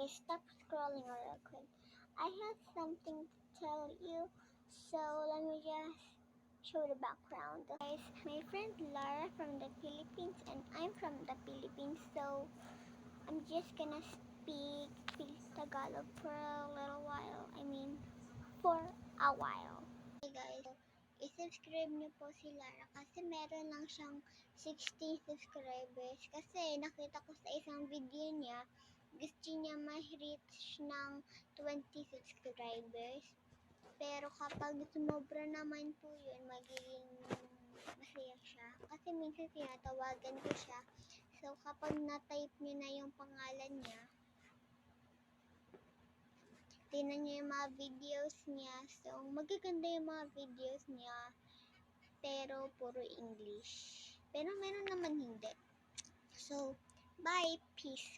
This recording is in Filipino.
guys, stop scrolling real quick. I have something to tell you, so let me just show the background. Guys, my friend Lara from the Philippines and I'm from the Philippines, so I'm just gonna speak Tagalog for a little while. For a while. Hey guys, i-subscribe niyo po si Lara kasi meron lang siyang 60 subscribers. Kasi nakita ko sa isang video niya, gusto niya ma-reach ng 20 subscribers. Pero kapag sumobra naman po yun, magiging masaya siya. Kasi minsan tinatawagan ko siya. So kapag na-type niya na yung pangalan niya, tingnan niyo yung mga videos niya. So, magaganda yung mga videos niya. Pero, puro English. Pero, meron naman hindi. So, bye. Peace.